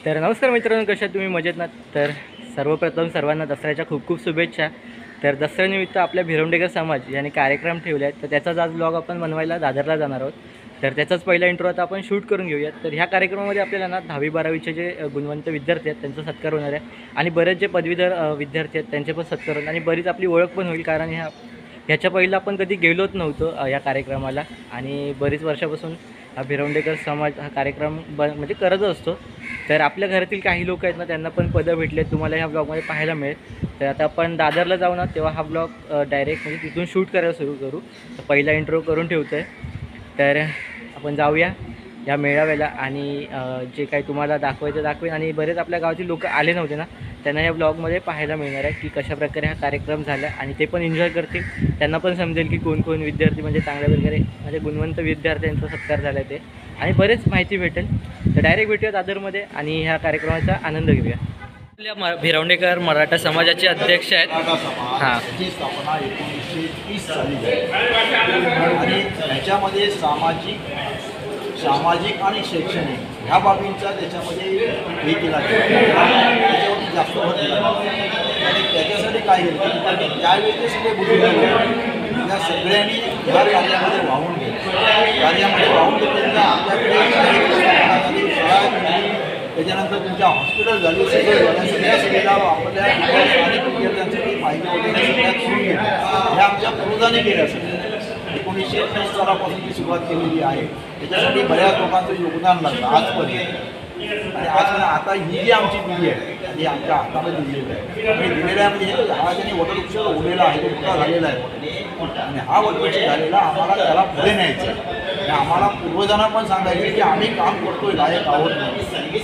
तर नमस्कार मित्रांनो, कशा तुम्ही मजेत ना? तर सर्वप्रथम सर्वांना दसऱ्याच्या खूप खूप शुभेच्छा. तर दसऱ्यानिमित्त आपल्या भिरवंडेकर समाज यांनी कार्यक्रम ठेवले आहेत, तर त्याचाच आज ब्लॉग आपण बनवायला दादरला जाणार आहोत. तर त्याचाच पहिला इंट्रो आता आपण शूट करून घेऊयात. तर ह्या कार्यक्रमामध्ये आपल्याला ना 10वी-12वीचे जे गुणवंत विद्यार्थी आहेत त्यांचा सत्कार होणार आहे आणि बरेच जे पदवीधर विद्यार्थी आहेत त्यांचे पण सत्कार होणार आणि बरीच आपली ओळख पण होईल, कारण ह्याच्या पहिलं आपण कधी गेलोच नव्हतो या कार्यक्रमाला. आणि बरीच वर्षापासून हा भिरवंडेकर समाज हा कार्यक्रम म्हणजे करत असतो. तर आपल्या घरातील काही लोक आहेत ना, त्यांना पण पदं भेटले, तुम्हाला ह्या ब्लॉगमध्ये पाहायला मिळेल. तर आता आपण दादरला जाऊ ना, तेव्हा हा ब्लॉग डायरेक्ट म्हणजे तिथून शूट करायला सुरू करू. तर पहिला इंट्रो करून ठेवतो आहे. तर आपण जाऊया या मेळाव्याला आणि जे काही तुम्हाला दाखवायचं दाखवेन. आणि बरेच आपल्या गावातील लोक आले नव्हते ना, त्यांना या ब्लॉगमध्ये पाहायला मिळणार आहे की कशाप्रकारे हा कार्यक्रम झाला आणि ते पण एन्जॉय करतील. त्यांना पण समजेल की कोण कोण विद्यार्थी म्हणजे चांगल्या प्रकारे म्हणजे गुणवंत विद्यार्थ्यांचा सत्कार झाला आहे ते, आणि बरेच माहिती भेटेल. तर डायरेक्ट भेटूया दादरमध्ये आणि ह्या कार्यक्रमाचा आनंद घेऊया. आपल्या भिरवंडेकर मराठा समाजाचे अध्यक्ष आहेत. हां, स्थापना 1930 झाली आणि त्याच्यामध्ये सामाजिक आणि शैक्षणिक ह्या बाबींचा त्याच्यामध्ये हे केला त्याच्यावरती जास्त भर दिला आणि त्याच्यासाठी काय केलं की त्यावेळी सगळे बुजुर्ग या सगळ्यांनी ह्या कार्यामध्ये वाहून घेतल्यानंतर आपल्याकडे त्याच्यानंतर तुमच्या हॉस्पिटल झाली, सगळ्या सुविधा आपल्या अनेक विद्यार्थ्यांसाठी पाहिजे होते सगळ्या करून घेतल्या. ह्या आमच्या पूर्वजांनी केल्या सगळ्या 1930 सालापासून ती सुरुवात केलेली आहे. त्याच्यासाठी बऱ्याच लोकांचं योगदान लागतं आजपर्यंत. आणि आजपर्यंत आता ही जी आमची पिढी आहे ती आमच्या हातामध्ये दिलेली आहे आणि दिलेल्या म्हणजे हा ज्याने वटवृक्ष उरलेला आहे तो मोठा झालेला आहे आणि हा वटवृक्ष झालेला आम्हाला त्याला पुढे न्यायचं आहे. आम्हाला पूर्वजांना पण सांगायचे की आम्ही काम करतोय लायक आहोत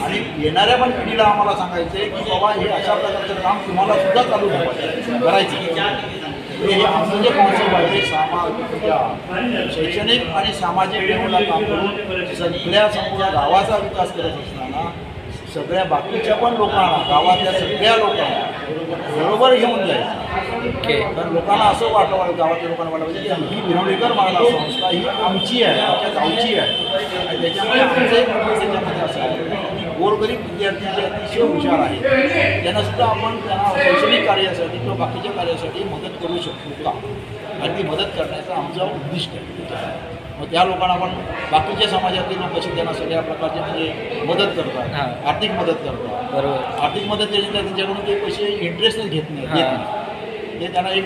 आणि येणाऱ्या पण पिढीला आम्हाला सांगायचं आहे की बाबा हे अशा प्रकारचं काम तुम्हाला सुद्धा चालू करायचं. हे आमचं जे कॉन्सेप्ट आहे शैक्षणिक आणि सामाजिक लेवलला काम करून सगळ्या संपूर्ण गावाचा विकास करत असताना सगळ्या बाकीच्या पण लोकांना गावातल्या सगळ्या लोकांना बरोबर घेऊन जायचं. तर लोकांना असं वाटलं, गावातल्या लोकांना वाटलं की ही भिरवंडेकर मराठा संस्था ही आमची आहे, आमच्या गावची आहे आणि त्याच्यामुळे आमचंही त्याच्यामध्ये असं आहे की गोरगरीब विद्यार्थी जे अतिशय हुशार आहेत त्यांनासुद्धा आपण त्यांना शैक्षणिक कार्यासाठी किंवा बाकीच्या कार्यासाठी मदत करू शकतो का, आणि ती मदत करण्याचं आमचं उद्दिष्ट आहे. मग त्या लोकांना आपण बाकीच्या समाजातील लोक कशी त्यांना सगळ्या प्रकारचे म्हणजे मदत करतात, आर्थिक मदत करतात. बरोबर, आर्थिक मदत केली तर त्यांच्याकडून ते पैसे इंटरेस्टच घेत नाही, ते त्यांना एक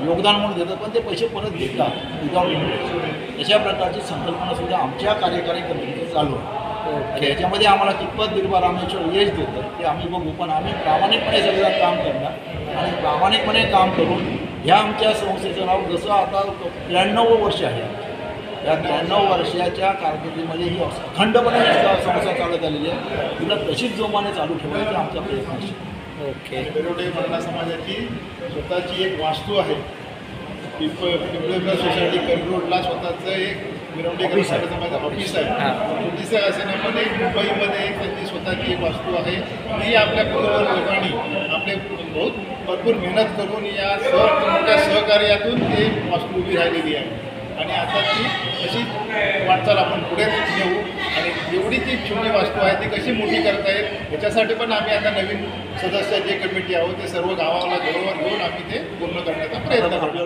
योगदान म्हणून देतात, पण ते पैसे परत घेतात विदाउट इंटरेस्ट. अशा प्रकारची संकल्पनासुद्धा आमच्या कार्यकारी कमिटीचं चालू आहे. याच्यामध्ये आम्हाला कितपत बिरबा रामेश्वर यश देतं ते आम्ही बघू, पण आम्ही प्रामाणिकपणे सगळं काम करणार आणि प्रामाणिकपणे काम करून ह्या आमच्या संस्थेचं नाव जसं आता 93 वर्ष आहे, या 93 वर्षाच्या कारकिर्दीमध्ये ही अखंडपणे संस्था चालत आलेली आहे. तिला तशीच जोमाने चालू ठेवायची आमचा प्रयत्न आहे. ओके. भिरवंडेकर मराठा समाजाची स्वतःची एक वास्तू आहे. पिंपळेकर सोसायटी करी रोडला स्वतःचं एक भिरवंडेकर मराठा समाजाचं ऑफिस आहे. छोटीसं असताना पण एक मुंबईमध्ये एक त्यांची स्वतःची एक वास्तू आहे. ही आपल्या पूर्वज लोकांनी आपले भरपूर मेहनत करून या मोठ्या सहकार्यातून ते वास्तू उभी राहिलेली आहे आणि आता ती अशी वाटचाल आपण पुढे नेऊ आणि एवढी ती छोटी वास्तू आहे ती कशी मोठी करता येईल याच्यासाठी पण आम्ही आता नवीन सदस्य जे कमिटी आहोत ते सर्व गावाला बरोबर घेऊन आम्ही ते पूर्ण करण्याचा प्रयत्न करतो.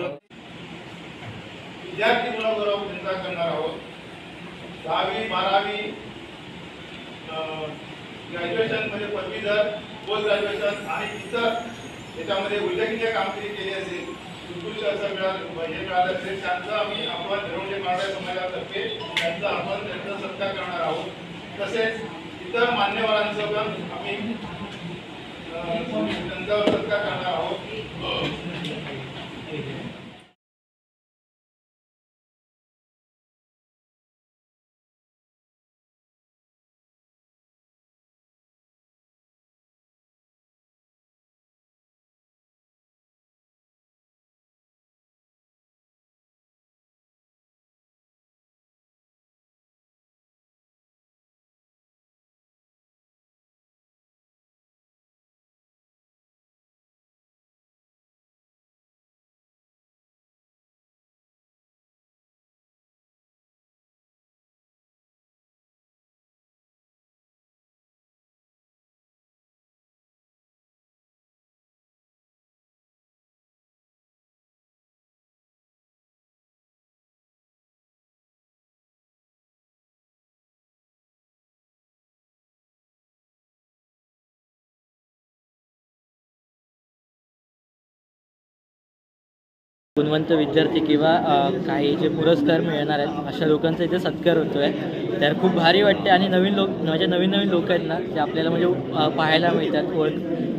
विद्यार्थी मुलाबरोबर चिंता करणार आहोत. 10वी 12वी ग्रॅज्युएशनमध्ये पदवीधर, पोस्ट ग्रॅज्युएशन आणि इतर याच्यामध्ये उल्लेखनीय कामगिरी केली असेल, उत्कृष्ट असं मिळालं असेल त्यांचं आम्ही आपण भिरवंडेकर मराठा समाजातर्फे त्यांचा सत्कार करणार आहोत. तसेच इतर मान्यवरांचं पण आम्ही त्यांचा सत्कार करणार आहोत. गुणवंत विद्यार्थी किंवा काही जे पुरस्कार मिळणार आहेत अशा लोकांचा इथे सत्कार होतो आहे. तर खूप भारी वाटते आणि नवीन नवीन लोक आहेत ना ते आपल्याला म्हणजे पाहायला मिळतात,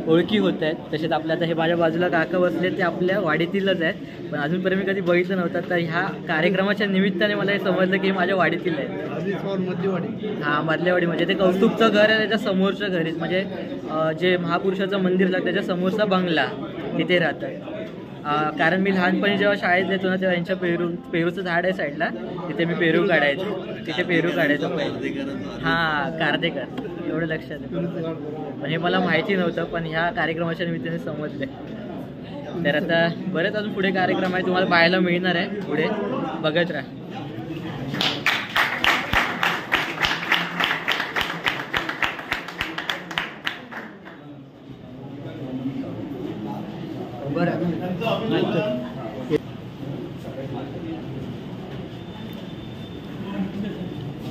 ओळखी होत आहेत. तसेच आपल्या आता हे माझ्या बाजूला काका बसले ते आपल्या वाडीतीलच आहेत, पण अजूनपर्यंत मी कधी बघितलं नव्हतं. तर ह्या कार्यक्रमाच्या निमित्ताने मला हे समजलं की हे माझ्या वाडीतील आहेत. हां, मधल्यावाडी म्हणजे ते कौस्तुभचं घर आहे त्याच्या समोरच्या घरीच म्हणजे जे महापुरुषाचं मंदिर लागतं त्याच्या समोरचा बंगला तिथे राहतात. कारण मी लहानपणी जेव्हा शाळेत येतो ना तेव्हा यांच्या पेरूचं झाड आहे साईडला, तिथे मी पेरू काढायचो, तिथे पेरू काढायचो पहिले. हां, कारदेकर एवढं लक्षात आहे. पण हे मला माहिती नव्हतं, पण ह्या कार्यक्रमाच्या निमित्ताने समजले. तर आता बरेच अजून पुढे कार्यक्रम आहे तुम्हाला पाहायला मिळणार आहे, पुढे बघत राहा.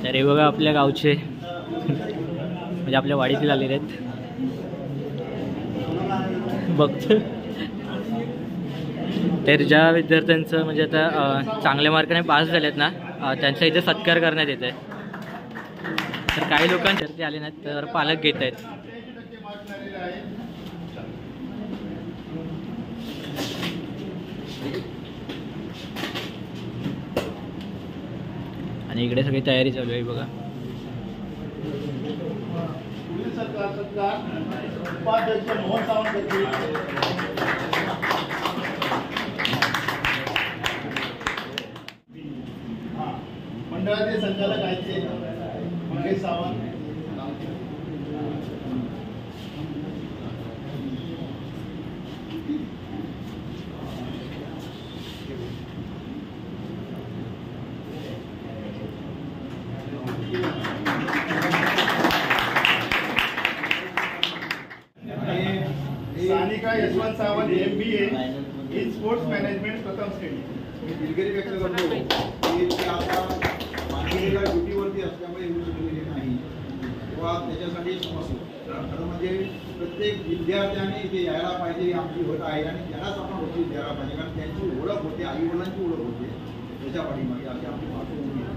तर हे बघा आपल्या गावचे म्हणजे आपल्या वाडीतील आलेले आहेत बघतो. तर ज्या विद्यार्थ्यांचं म्हणजे आता चांगल्या मार्काने पास झालेत ना त्यांचा इथे सत्कार करण्यात येत आहे. तर काही लोकांचे आले नाहीत तर पालक घेत आहेत. आणि इकडे सगळी तयारी चालू आहे बघा. मंडळाचे संचालक आहेत Mangesh Sawant, Sanika Yashwant Sawant MBA in sports management प्रथम श्रेणी. मी दिलगिरी व्यक्त करतो की ते आता माननीयला ड्युटीवरती असल्यामुळे येऊ शकलेले नाही किंवा त्याच्यासाठी समस्या. खरं म्हणजे प्रत्येक विद्यार्थ्याने इथे यायला पाहिजे ही आमची होत आहे आणि त्यालाच आपण बक्षीस द्यायला पाहिजे, कारण त्यांची ओळख होते, आईवडिलांची ओळख होते त्याच्या पाठीमागे अशी आमची पार्श्वभूमी आहे.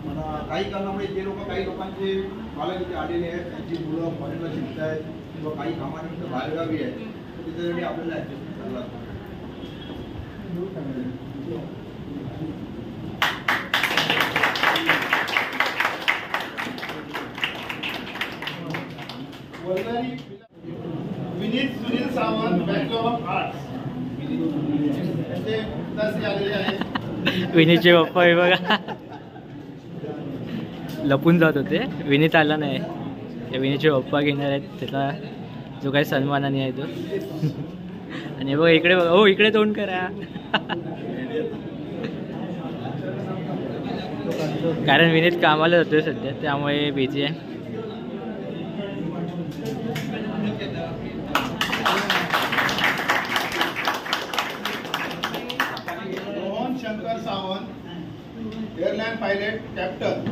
पण काही कारणामुळे जे काही लोकांचे पालक इथे आलेले आहेत त्यांची मुलं फॉरेनला शिकत आहेत किंवा काही कामानिमित्त बाहेरगावी आहेत तर त्याच्यासाठी आपल्याला ॲडजस्टमेंट करायला लागतं. Vineet Sunil Sawant, bachelor of arts. त्यांचे पिताश्री आलेले आहेत. विनीतचे पप्पा हे बघा लपून जात होते, विनीत आला नाही. ते विनीतचे पप्पा घेणार आहेत त्याचा जो काही सन्मानाने आहे तो. आणि बघा इकडे बघा, हो इकडे तोंड करा कारण विनीत कामाला जातोय सध्या त्यामुळे बिझी आहे. Rohan Shankar Sawant, airline pilot captain.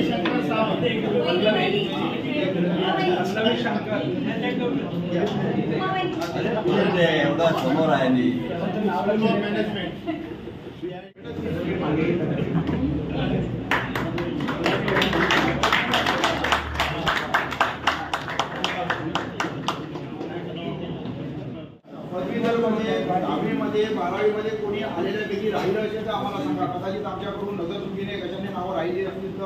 Shankar Sawant, एवढा समोर आहे मॅनेजमेंट. पदवीधरमध्ये 10वीमध्ये 12वीमध्ये कोणी आलेल्यापैकी राहिलं असेल तर आम्हाला सांगा. कदाचित आमच्याकडून नजर चुकीने कशाने नावं राहिली असतील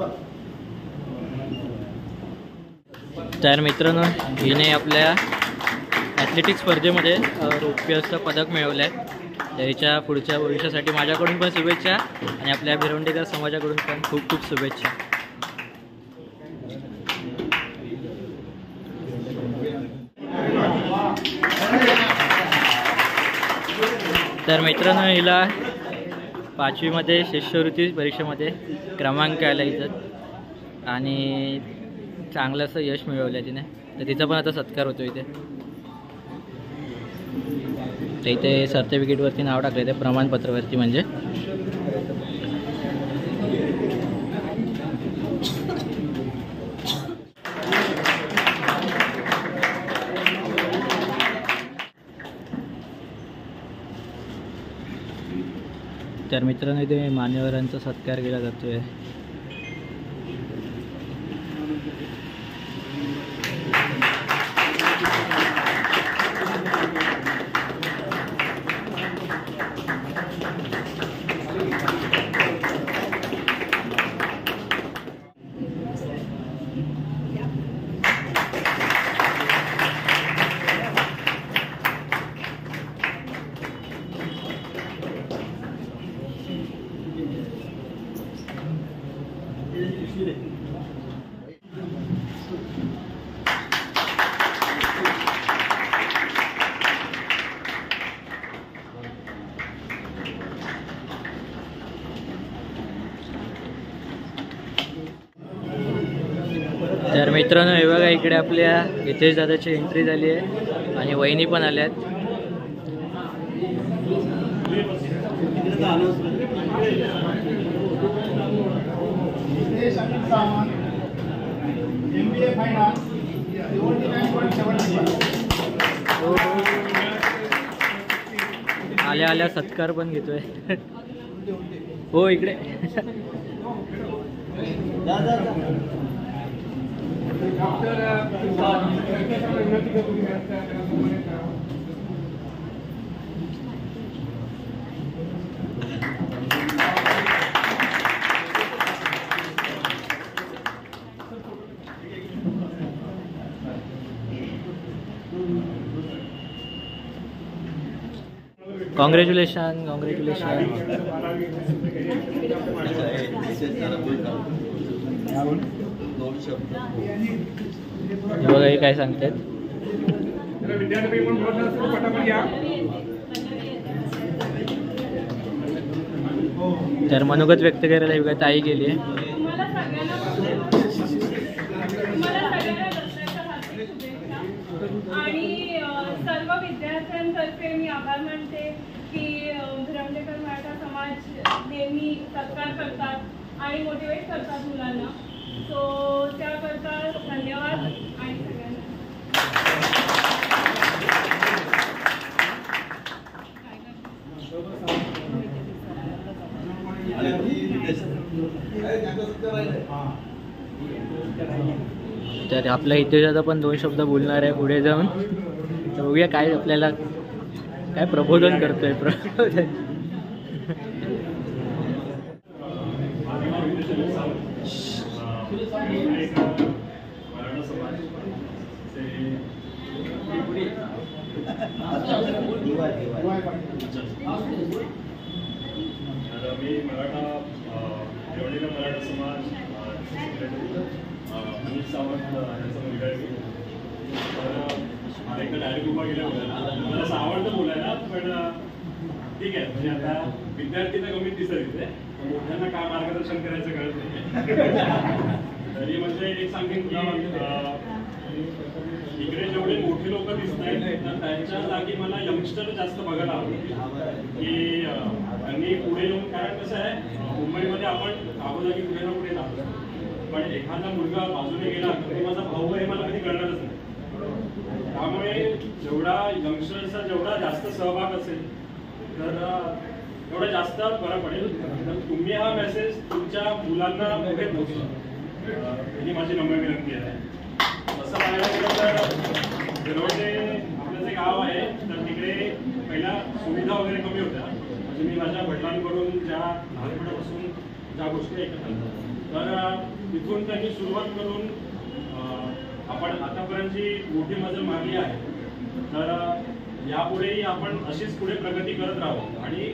तर मित्रांनो हिने आपल्या ॲथलेटिक्स स्पर्धेमध्ये रौप्याचं पदक मिळवलं आहे. तर हिच्या पुढच्या भविष्यासाठी माझ्याकडून पण शुभेच्छा आणि आपल्या भिरवंडेकर समाजाकडून पण खूप खूप शुभेच्छा. तर मित्रांनो, हिला 5वीमध्ये शिष्यवृत्ती परीक्षेमध्ये क्रमांक आला इथं आणि चांगलं असं यश मिळवलं आहे तिने. तर तिचा पण आता सत्कार होतो इथे. तर इथे सर्टिफिकेटवरती नाव टाकलं आहे, प्रमाणपत्रावरती म्हणजे. तर मित्रांनो, इथे मान्यवरांचा सत्कार केला जातोय. तर मित्रांनो, हे बघा, इकडे आपल्या हितेश दादाची एंट्री झाली आहे आणि वहिनी पण आल्यात. आल्या आल्या सत्कार पण घेतोय. हो, इकडे. Congratulation, congratulation. बघा हे काय सांगतात. तर मनोगत व्यक्त करायला ही ताई गेली आहे. आणि सर्व विद्यार्थ्यांतर्फे मी आभार मानते की भिरवंडेकर मराठा समाज नेहमी सत्कार करतात आणि मोटिवेट करतात मुलांना. सो त्याकरता धन्यवाद आणि सगळ्यांना. तर आपल्या इथे आता पण 2 शब्द बोलणार आहे पुढे जाऊन. तर बघूया काय आपल्याला काय प्रबोधन करतोय. प्रबोधन मी मराठा भिरवंडेकर मराठा समाज अनिल सावंत यांचा मुलगा आहे. तर एकदा डायरेक्ट उभा गेला बोलायला. मला असं आवडतं बोलायला, पण ठीक आहे. म्हणजे आता विद्यार्थी तर कमीच दिसत इथे, मोठ्यांना काय मार्गदर्शन करायचं कळत नाही. तरी म्हणजे एक सांगेन की इकडे जेवढे मोठे लोक दिसत आहेत तर त्यांच्या जागी मला यंगस्टर जास्त बघायला आवडतं की त्यांनी पुढे येऊन. कारण कसं आहे, मुंबईमध्ये आपण जागोजागी पुढे ना पुढे जातो, पण एखादा मुलगा बाजूने गेला तर तो माझा भाऊ आहे मला कधी कळणारच नाही. त्यामुळे जेवढा यंगस्टर्सचा जेवढा जास्त सहभाग असेल तर तेवढा जास्त बरं पडेल. तर तुम्ही हा मेसेज तुमच्या मुलांना पुढे पोहोचवा ही माझी नम्र विनंती आहे. असं पाहायला गेलं तर भिरवंडे आपलं जे गाव आहे तर तिकडे पहिल्या सुविधा वगैरे कमी होत्या. म्हणजे मी माझ्या वडिलांकडून ज्या लहानपणापासून ज्या गोष्टी ऐकत होतो तर तिथून त्यांनी सुरुवात करून आपण आतापर्यंत जी मोठी मजल मारली आहे. तर यापुढेही आपण अशीच पुढे प्रगती करत राहू आणि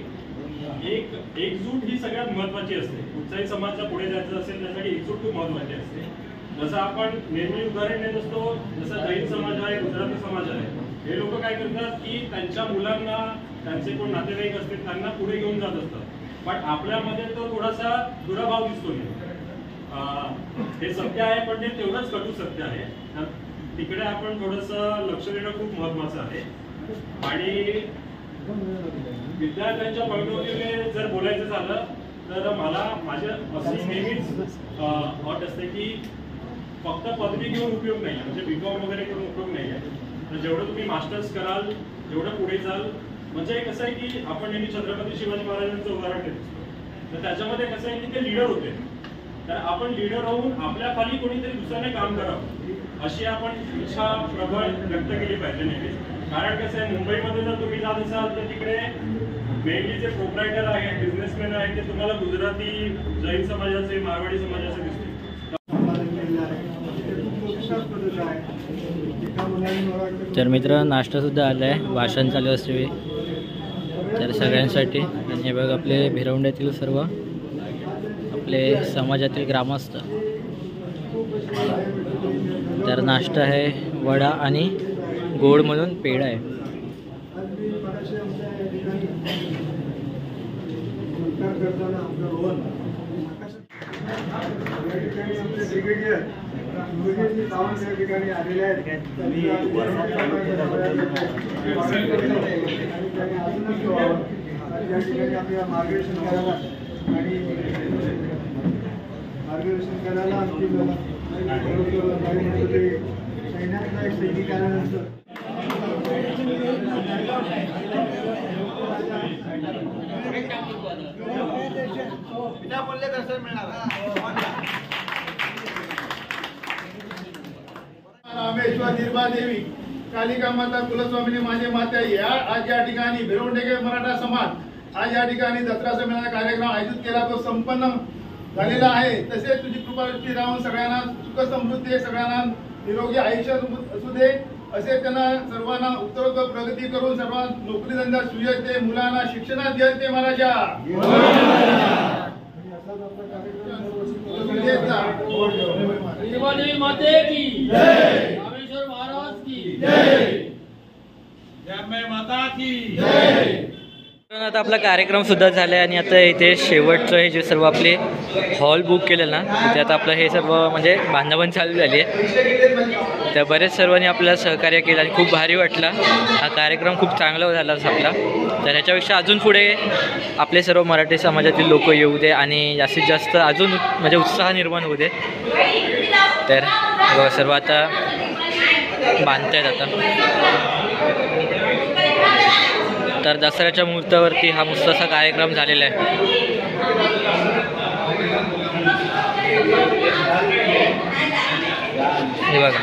एकजूट ही सगळ्यात महत्त्वाची असते. कुठचाही समाजाला पुढे जायचं असेल त्यासाठी एकजूट खूप महत्त्वाची असते. जसं आपण नेहमी उदाहरण देत असतो, जसं जैन समाज आहे, गुजराती समाज आहे, हे लोक काय करतात की त्यांच्या मुलांना त्यांचे कोण नातेवाईक असतील त्यांना पुढे घेऊन जात असतात. पण आपल्यामध्ये तो थोडासा दुराभाव दिसतो हे सत्य आहे, पण ते तेवढंच कटू सत्य आहे. तर तिकडे आपण थोडंसं लक्ष देणं खूप महत्वाचं आहे. आणि विद्यार्थ्यांच्या पॉईंट ऑफ व्ह्यूने जर बोलायचं झालं तर मला माझ्या अशी नेहमीच अट असते की फक्त पदवी घेऊन उपयोग नाही, म्हणजे बीकॉम वगैरे करून उपयोग नाही आहे. तर जेवढं तुम्ही मास्टर्स कराल जेवढं पुढे जाल, म्हणजे कसं आहे की आपण नेहमी छत्रपती शिवाजी महाराजांचं उदाहरण देत असतो. तर त्याच्यामध्ये कसं आहे की ते लीडर होते. तर आपण लीडर होऊन आपल्या खाली कोणीतरी दुसऱ्याने काम करावं अशी आपण इच्छा प्रबळ व्यक्त केली पाहिजे नेहमी. कारण कसं आहे, मुंबईमध्ये जर तुम्ही जात असाल तर तिकडे मेनली जे प्रोप्रायटर आहेत, बिझनेसमॅन आहेत, ते तुम्हाला गुजराती, जैन समाजाचे, मारवाडी समाजाचे दिसतील. तर मित्र नाश्तासुद्धा आला आहे, भाषण चालू असते तर सगळ्यांसाठी. आणि हे बघ आपले भिरवंड्यातील सर्व आपले समाजातील ग्रामस्थ. तर नाश्ता आहे वडा आणि गोड म्हणून पेढा आहे. ठिकाणी आलेले आहेत. आपल्याला मार्गदर्शन करायला सैन्यातला एक सैनिक आल्यानंतर बिना बोलले कसं मिळणार. रामेश्वर निर्मादेवी कालिका माता कुलस्वामिनी माझे माता आज या ठिकाणी भिरवंडेकर मराठा समाज आज या ठिकाणी दसरा संमेलनाचा कार्यक्रम आयोजित केला, तो संपन्न झालेला आहे. तसेच तुझी कृपा राहून सगळ्यांना सुख समृद्धी, सगळ्यांना निरोगी आयुष्य असू दे असे त्यांना सर्वांना उत्तरोत्तर प्रगती करून सर्वांना नोकरी धंदा सुयोग दे, मुलांना शिक्षणात द्या ते महाराजा. शिवाजी माते की जय, रामेश्वर महाराज की जय, जय माता की जय. आता आपला कार्यक्रम सुद्धा झाला आहे आणि आता इथे शेवटचं हे जे सर्व आपले हॉल बुक केलेलं ना, तिथे आता आपलं हे सर्व म्हणजे बांधकाम चालू झाली आहे. तर बरेच सर्वांनी आपल्याला सहकार्य केलं आणि खूप भारी वाटला. हा कार्यक्रम खूप चांगला झाला आपला. तर ह्याच्यापेक्षा अजून पुढे आपले सर्व मराठी समाजातील लोक येऊ दे आणि जास्तीत जास्त अजून म्हणजे उत्साह निर्माण होऊ दे. तर सर्व आता बांधत आहेत आता. तर दसऱ्याच्या मुहूर्तावरती हा मस्त असा कार्यक्रम झालेला आहे. हे बघा.